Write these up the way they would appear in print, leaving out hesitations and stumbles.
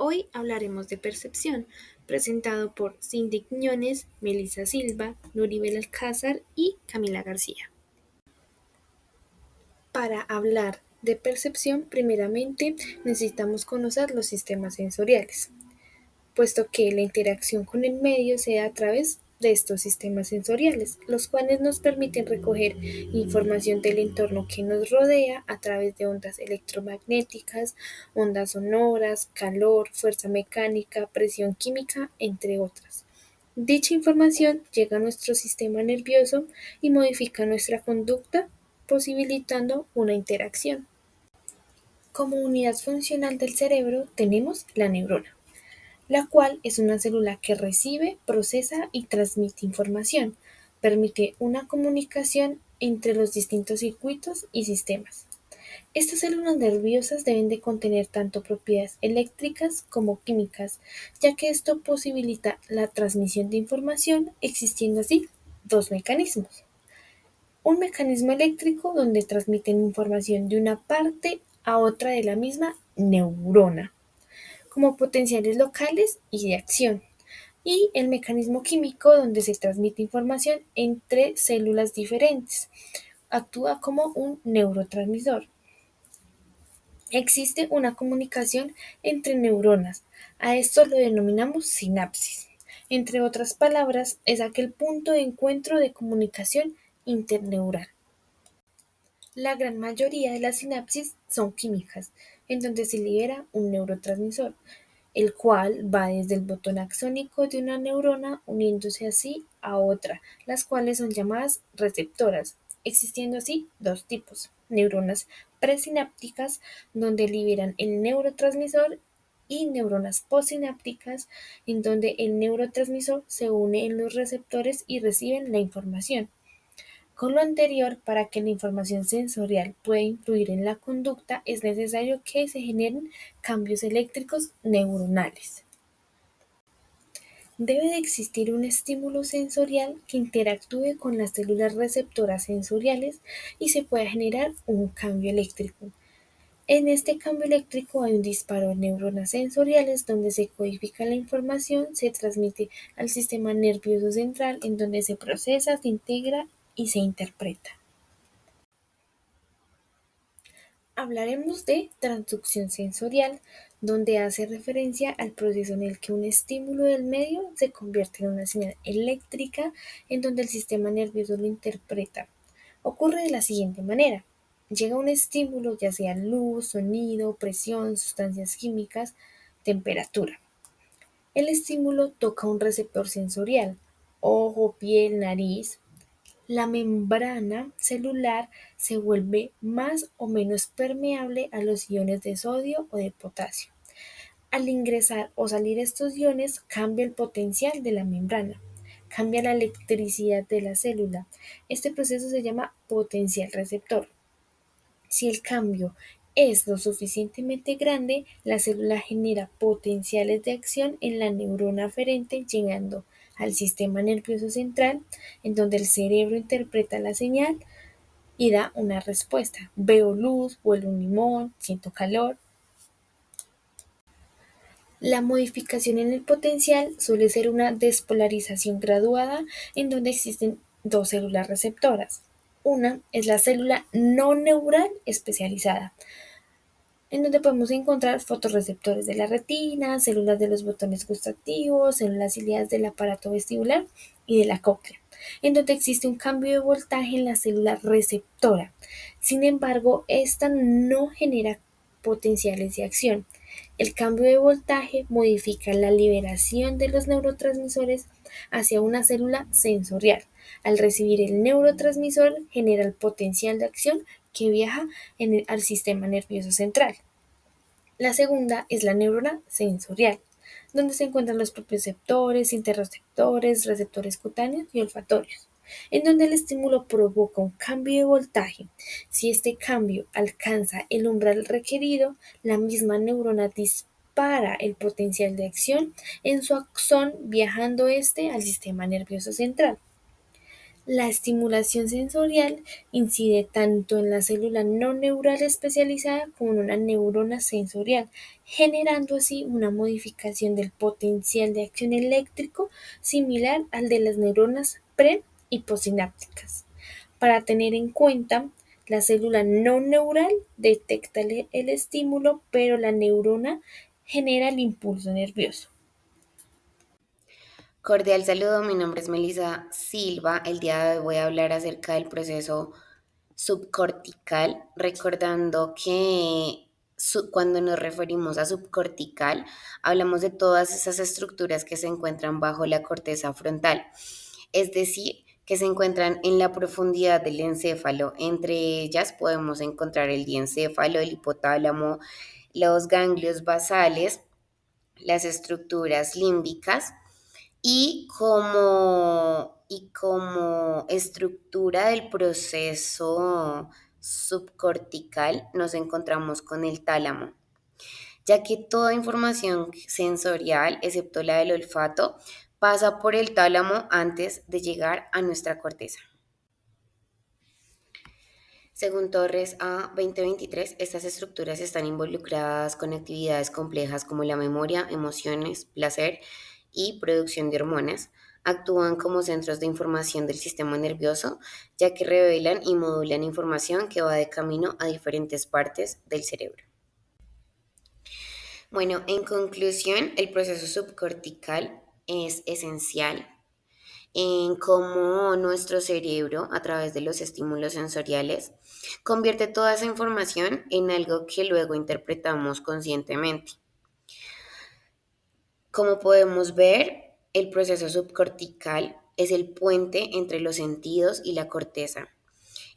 Hoy hablaremos de percepción, presentado por Cindy Quiñones, Melissa Silva, Nuribel Alcázar y Camila García. Para hablar de percepción, primeramente necesitamos conocer los sistemas sensoriales, puesto que la interacción con el medio se da a través de estos sistemas sensoriales, los cuales nos permiten recoger información del entorno que nos rodea a través de ondas electromagnéticas, ondas sonoras, calor, fuerza mecánica, presión química, entre otras. Dicha información llega a nuestro sistema nervioso y modifica nuestra conducta, posibilitando una interacción. Como unidad funcional del cerebro tenemos la neurona, la cual es una célula que recibe, procesa y transmite información. Permite una comunicación entre los distintos circuitos y sistemas. Estas células nerviosas deben de contener tanto propiedades eléctricas como químicas, ya que esto posibilita la transmisión de información, existiendo así dos mecanismos. Un mecanismo eléctrico donde transmiten información de una parte a otra de la misma neurona, como potenciales locales y de acción, y el mecanismo químico donde se transmite información entre células diferentes. Actúa como un neurotransmisor. Existe una comunicación entre neuronas. A esto lo denominamos sinapsis. Entre otras palabras, es aquel punto de encuentro de comunicación interneural. La gran mayoría de las sinapsis son químicas, en donde se libera un neurotransmisor, el cual va desde el botón axónico de una neurona uniéndose así a otra, las cuales son llamadas receptoras, existiendo así dos tipos: neuronas presinápticas, donde liberan el neurotransmisor, y neuronas postsinápticas, en donde el neurotransmisor se une en los receptores y reciben la información. Con lo anterior, para que la información sensorial pueda influir en la conducta, es necesario que se generen cambios eléctricos neuronales. Debe de existir un estímulo sensorial que interactúe con las células receptoras sensoriales y se pueda generar un cambio eléctrico. En este cambio eléctrico hay un disparo de neuronas sensoriales donde se codifica la información, se transmite al sistema nervioso central en donde se procesa, se integra y se interpreta. Hablaremos de transducción sensorial, donde hace referencia al proceso en el que un estímulo del medio se convierte en una señal eléctrica en donde el sistema nervioso lo interpreta. Ocurre de la siguiente manera: llega un estímulo, ya sea luz, sonido, presión, sustancias químicas, temperatura. El estímulo toca un receptor sensorial, ojo, piel, nariz. La membrana celular se vuelve más o menos permeable a los iones de sodio o de potasio. Al ingresar o salir estos iones, cambia el potencial de la membrana, cambia la electricidad de la célula. Este proceso se llama potencial receptor. Si el cambio es lo suficientemente grande, la célula genera potenciales de acción en la neurona aferente, llegando al sistema nervioso central, en donde el cerebro interpreta la señal y da una respuesta. Veo luz, huelo un limón, siento calor. La modificación en el potencial suele ser una despolarización graduada en donde existen dos células receptoras. Una es la célula no neural especializada, en donde podemos encontrar fotorreceptores de la retina, células de los botones gustativos, células ciliadas del aparato vestibular y de la cóclea, en donde existe un cambio de voltaje en la célula receptora. Sin embargo, esta no genera potenciales de acción. El cambio de voltaje modifica la liberación de los neurotransmisores hacia una célula sensorial. Al recibir el neurotransmisor, genera el potencial de acción que viaja al sistema nervioso central. La segunda es la neurona sensorial, donde se encuentran los propioceptores, interreceptores, receptores cutáneos y olfatorios, en donde el estímulo provoca un cambio de voltaje. Si este cambio alcanza el umbral requerido, la misma neurona dispara el potencial de acción en su axón, viajando este al sistema nervioso central. La estimulación sensorial incide tanto en la célula no neural especializada como en una neurona sensorial, generando así una modificación del potencial de acción eléctrico similar al de las neuronas pre y postsinápticas. Para tener en cuenta, la célula no neural detecta el estímulo, pero la neurona genera el impulso nervioso. Cordial saludo, mi nombre es Melissa Silva. El día de hoy voy a hablar acerca del proceso subcortical, recordando que cuando nos referimos a subcortical, hablamos de todas esas estructuras que se encuentran bajo la corteza frontal, es decir, que se encuentran en la profundidad del encéfalo. Entre ellas podemos encontrar el diencéfalo, el hipotálamo, los ganglios basales, las estructuras límbicas y como estructura del proceso subcortical nos encontramos con el tálamo, ya que toda información sensorial, excepto la del olfato, pasa por el tálamo antes de llegar a nuestra corteza. Según Torres A 2023, estas estructuras están involucradas con actividades complejas como la memoria, emociones, placer y producción de hormonas. Actúan como centros de información del sistema nervioso, ya que revelan y modulan información que va de camino a diferentes partes del cerebro. Bueno, en conclusión, el proceso subcortical es esencial en cómo nuestro cerebro, a través de los estímulos sensoriales, convierte toda esa información en algo que luego interpretamos conscientemente. Como podemos ver, el proceso subcortical es el puente entre los sentidos y la corteza.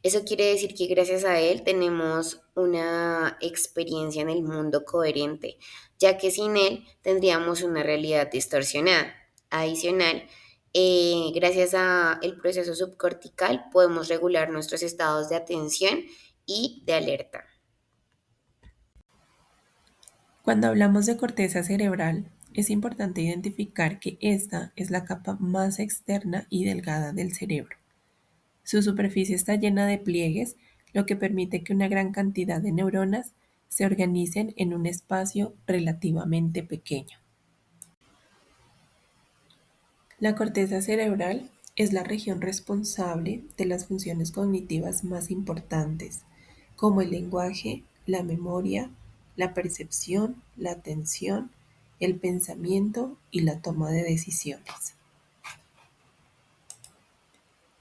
Eso quiere decir que gracias a él tenemos una experiencia en el mundo coherente, ya que sin él tendríamos una realidad distorsionada. Adicional, gracias al proceso subcortical podemos regular nuestros estados de atención y de alerta. Cuando hablamos de corteza cerebral, es importante identificar que esta es la capa más externa y delgada del cerebro. Su superficie está llena de pliegues, lo que permite que una gran cantidad de neuronas se organicen en un espacio relativamente pequeño. La corteza cerebral es la región responsable de las funciones cognitivas más importantes, como el lenguaje, la memoria, la percepción, la atención, el pensamiento y la toma de decisiones.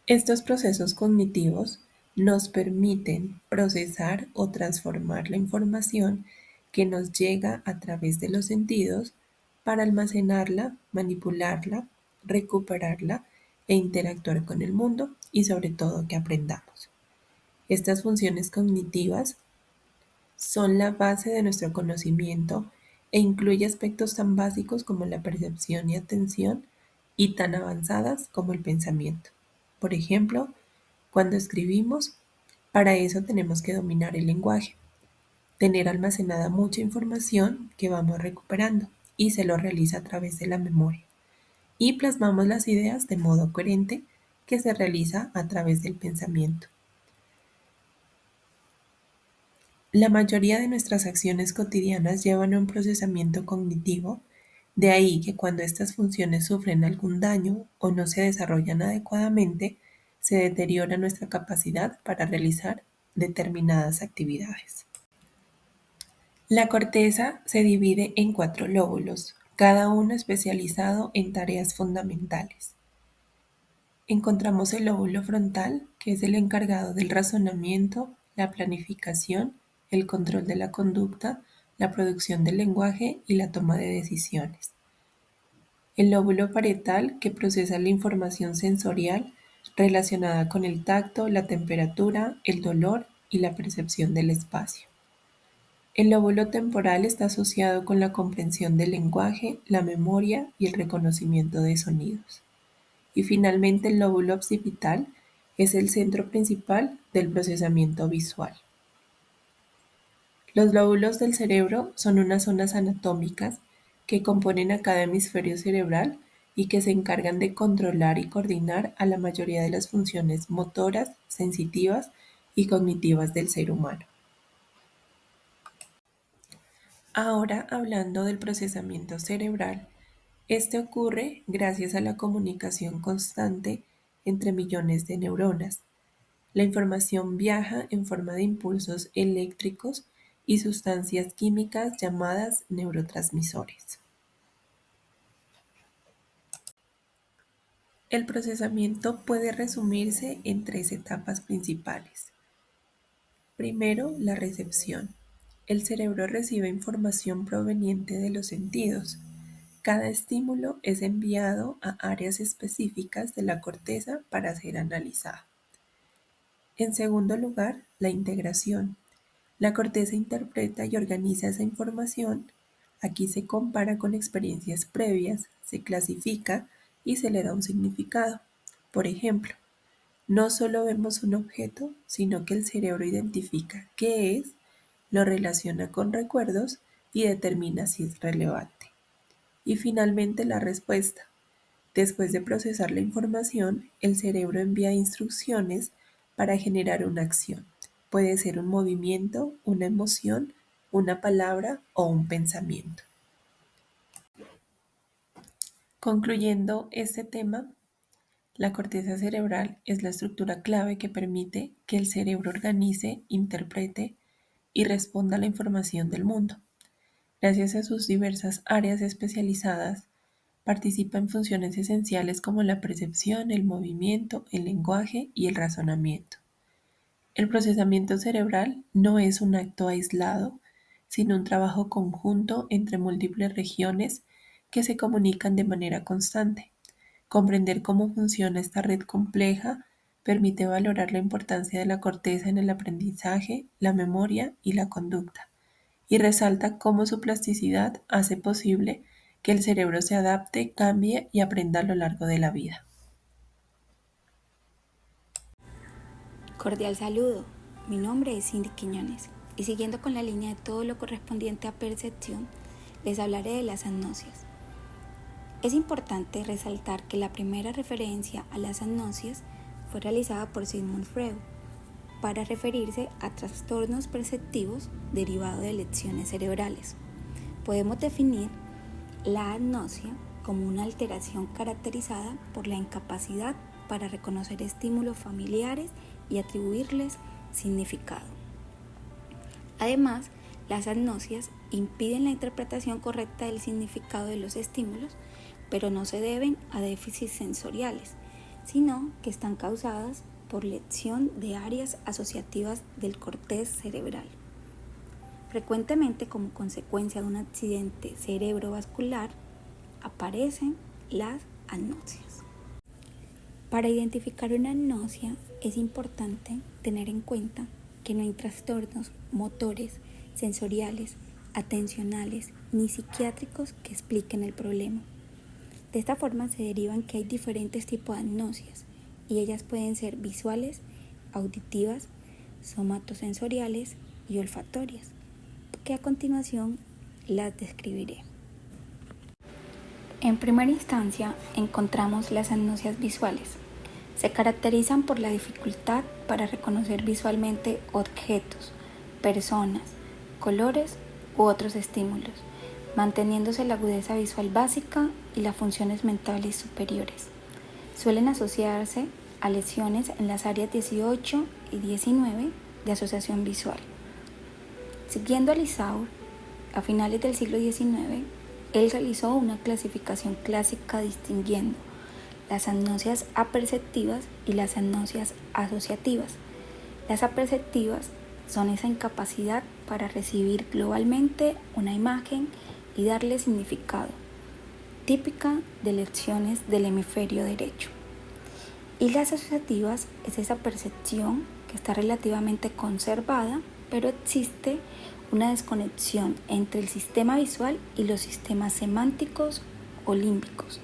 Estos procesos cognitivos nos permiten procesar o transformar la información que nos llega a través de los sentidos para almacenarla, manipularla, recuperarla e interactuar con el mundo y sobre todo que aprendamos. Estas funciones cognitivas son la base de nuestro conocimiento e incluye aspectos tan básicos como la percepción y atención y tan avanzadas como el pensamiento. Por ejemplo, cuando escribimos, para eso tenemos que dominar el lenguaje, tener almacenada mucha información que vamos recuperando y se lo realiza a través de la memoria. Y plasmamos las ideas de modo coherente que se realiza a través del pensamiento. La mayoría de nuestras acciones cotidianas llevan a un procesamiento cognitivo, de ahí que cuando estas funciones sufren algún daño o no se desarrollan adecuadamente, se deteriora nuestra capacidad para realizar determinadas actividades. La corteza se divide en 4 lóbulos, cada uno especializado en tareas fundamentales. Encontramos el lóbulo frontal, que es el encargado del razonamiento, la planificación, el control de la conducta, la producción del lenguaje y la toma de decisiones. El lóbulo parietal, que procesa la información sensorial relacionada con el tacto, la temperatura, el dolor y la percepción del espacio. El lóbulo temporal está asociado con la comprensión del lenguaje, la memoria y el reconocimiento de sonidos. Y finalmente el lóbulo occipital es el centro principal del procesamiento visual. Los lóbulos del cerebro son unas zonas anatómicas que componen a cada hemisferio cerebral y que se encargan de controlar y coordinar a la mayoría de las funciones motoras, sensitivas y cognitivas del ser humano. Ahora, hablando del procesamiento cerebral, este ocurre gracias a la comunicación constante entre millones de neuronas. La información viaja en forma de impulsos eléctricos y sustancias químicas llamadas neurotransmisores. El procesamiento puede resumirse en tres etapas principales. Primero, la recepción. El cerebro recibe información proveniente de los sentidos. Cada estímulo es enviado a áreas específicas de la corteza para ser analizada. En segundo lugar, la integración. La corteza interpreta y organiza esa información. Aquí se compara con experiencias previas, se clasifica y se le da un significado. Por ejemplo, no solo vemos un objeto, sino que el cerebro identifica qué es, lo relaciona con recuerdos y determina si es relevante. Y finalmente la respuesta. Después de procesar la información, el cerebro envía instrucciones para generar una acción. Puede ser un movimiento, una emoción, una palabra o un pensamiento. Concluyendo este tema, la corteza cerebral es la estructura clave que permite que el cerebro organice, interprete y responda a la información del mundo. Gracias a sus diversas áreas especializadas, participa en funciones esenciales como la percepción, el movimiento, el lenguaje y el razonamiento. El procesamiento cerebral no es un acto aislado, sino un trabajo conjunto entre múltiples regiones que se comunican de manera constante. Comprender cómo funciona esta red compleja permite valorar la importancia de la corteza en el aprendizaje, la memoria y la conducta, y resalta cómo su plasticidad hace posible que el cerebro se adapte, cambie y aprenda a lo largo de la vida. Cordial saludo, mi nombre es Cindy Quiñones y siguiendo con la línea de todo lo correspondiente a percepción, les hablaré de las agnosias. Es importante resaltar que la primera referencia a las agnosias fue realizada por Sigmund Freud para referirse a trastornos perceptivos derivados de lesiones cerebrales. Podemos definir la agnosia como una alteración caracterizada por la incapacidad para reconocer estímulos familiares y atribuirles significado. Además, las agnosias impiden la interpretación correcta del significado de los estímulos, pero no se deben a déficits sensoriales, sino que están causadas por lesión de áreas asociativas del corteza cerebral. Frecuentemente, como consecuencia de un accidente cerebrovascular, aparecen las agnosias. Para identificar una agnosia es importante tener en cuenta que no hay trastornos motores, sensoriales, atencionales ni psiquiátricos que expliquen el problema. De esta forma se derivan que hay diferentes tipos de agnosias y ellas pueden ser visuales, auditivas, somatosensoriales y olfatorias, que a continuación las describiré. En primera instancia encontramos las agnosias visuales. Se caracterizan por la dificultad para reconocer visualmente objetos, personas, colores u otros estímulos, manteniéndose la agudeza visual básica y las funciones mentales superiores. Suelen asociarse a lesiones en las áreas 18 y 19 de asociación visual. Siguiendo a Lisaur, a finales del siglo XIX, él realizó una clasificación clásica distinguiendo las agnosias aperceptivas y las agnosias asociativas. Las aperceptivas son esa incapacidad para recibir globalmente una imagen y darle significado, típica de lesiones del hemisferio derecho. Y las asociativas es esa percepción que está relativamente conservada, pero existe una desconexión entre el sistema visual y los sistemas semánticos o límbicos,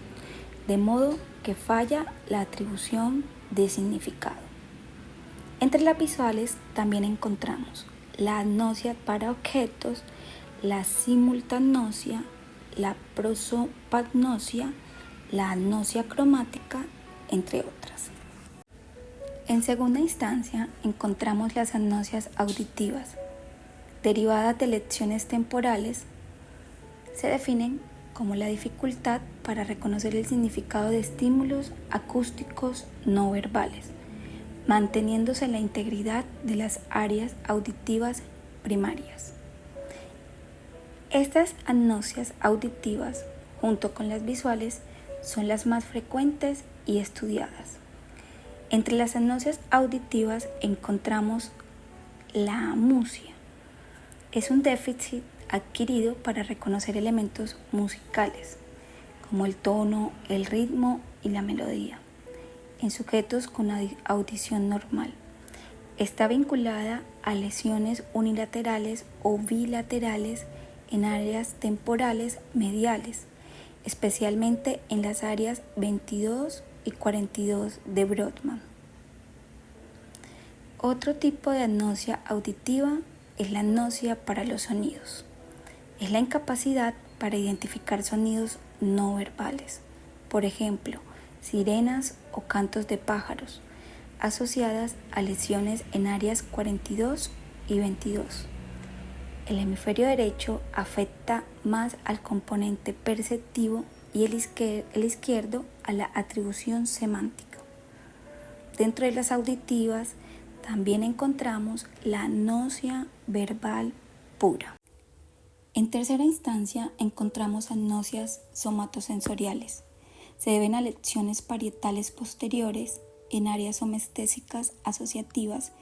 de modo que falla la atribución de significado. Entre las visuales también encontramos la agnosia para objetos, la simultagnosia, la prosopagnosia, la agnosia cromática, entre otras. En segunda instancia, encontramos las agnosias auditivas, derivadas de lecciones temporales. Se definen como la dificultad para reconocer el significado de estímulos acústicos no verbales, manteniéndose la integridad de las áreas auditivas primarias. Estas agnosias auditivas, junto con las visuales, son las más frecuentes y estudiadas. Entre las agnosias auditivas encontramos la amusia. Es un déficit adquirido para reconocer elementos musicales, como el tono, el ritmo y la melodía, en sujetos con audición normal. Está vinculada a lesiones unilaterales o bilaterales en áreas temporales mediales, especialmente en las áreas 22 y 42 de Brodmann. Otro tipo de agnosia auditiva es la agnosia para los sonidos. Es la incapacidad para identificar sonidos no verbales, por ejemplo, sirenas o cantos de pájaros, asociadas a lesiones en áreas 42 y 22. El hemisferio derecho afecta más al componente perceptivo y el izquierdo a la atribución semántica. Dentro de las auditivas también encontramos la agnosia verbal pura. En tercera instancia encontramos agnosias somatosensoriales. Se deben a lecciones parietales posteriores en áreas somestésicas asociativas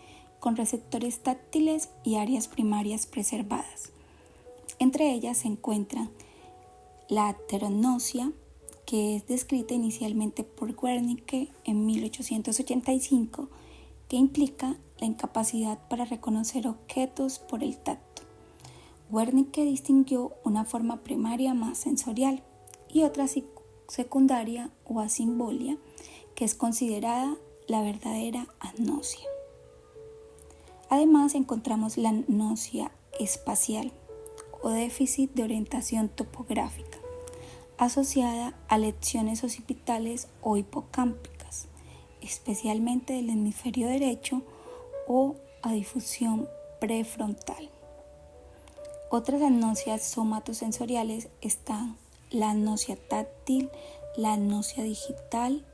con receptores táctiles y áreas primarias preservadas. Entre ellas se encuentran la aterognosia, que es descrita inicialmente por Wernicke en 1885, que implica la incapacidad para reconocer objetos por el tacto. Wernicke distinguió una forma primaria más sensorial y otra secundaria o asimbolia, que es considerada la verdadera agnosia. Además encontramos la agnosia espacial o déficit de orientación topográfica, asociada a lecciones occipitales o hipocámpicas, especialmente del hemisferio derecho, o a difusión prefrontal. Otras agnosias somatosensoriales están la agnosia táctil, la agnosia digital,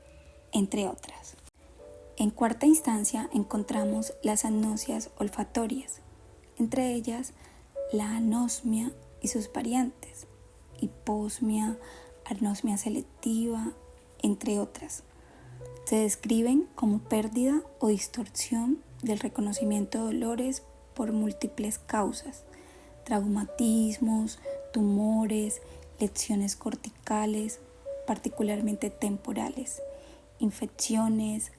entre otras. En cuarta instancia encontramos las agnosias olfatorias, entre ellas la anosmia y sus variantes, hiposmia, anosmia selectiva, entre otras. Se describen como pérdida o distorsión del reconocimiento de dolores por múltiples causas, traumatismos, tumores, lesiones corticales, particularmente temporales, infecciones,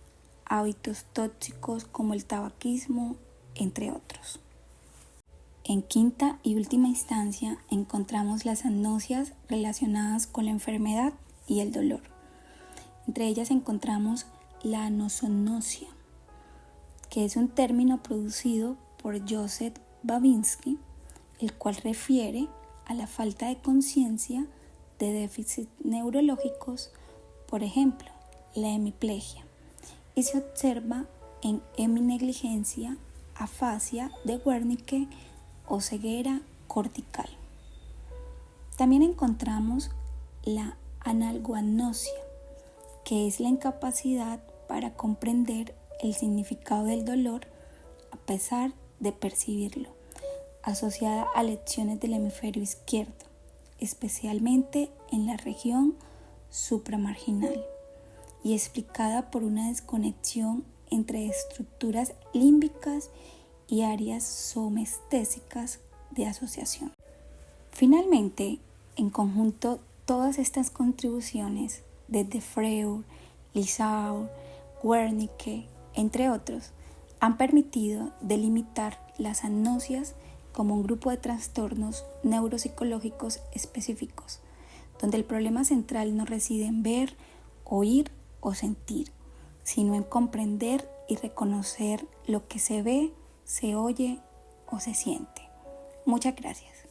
hábitos tóxicos como el tabaquismo, entre otros. En quinta y última instancia encontramos las agnosias relacionadas con la enfermedad y el dolor. Entre ellas encontramos la anosognosia, que es un término producido por Joseph Babinski, el cual refiere a la falta de conciencia de déficits neurológicos, por ejemplo, la hemiplegia, y se observa en heminegligencia, afasia de Wernicke o ceguera cortical. También encontramos la analgoagnosia, que es la incapacidad para comprender el significado del dolor a pesar de percibirlo, asociada a lesiones del hemisferio izquierdo, especialmente en la región supramarginal, y explicada por una desconexión entre estructuras límbicas y áreas somestésicas de asociación. Finalmente, en conjunto, todas estas contribuciones, desde Freud, Lissau, Wernicke, entre otros, han permitido delimitar las agnosias como un grupo de trastornos neuropsicológicos específicos, donde el problema central no reside en ver, oír o sentir, sino en comprender y reconocer lo que se ve, se oye o se siente. Muchas gracias.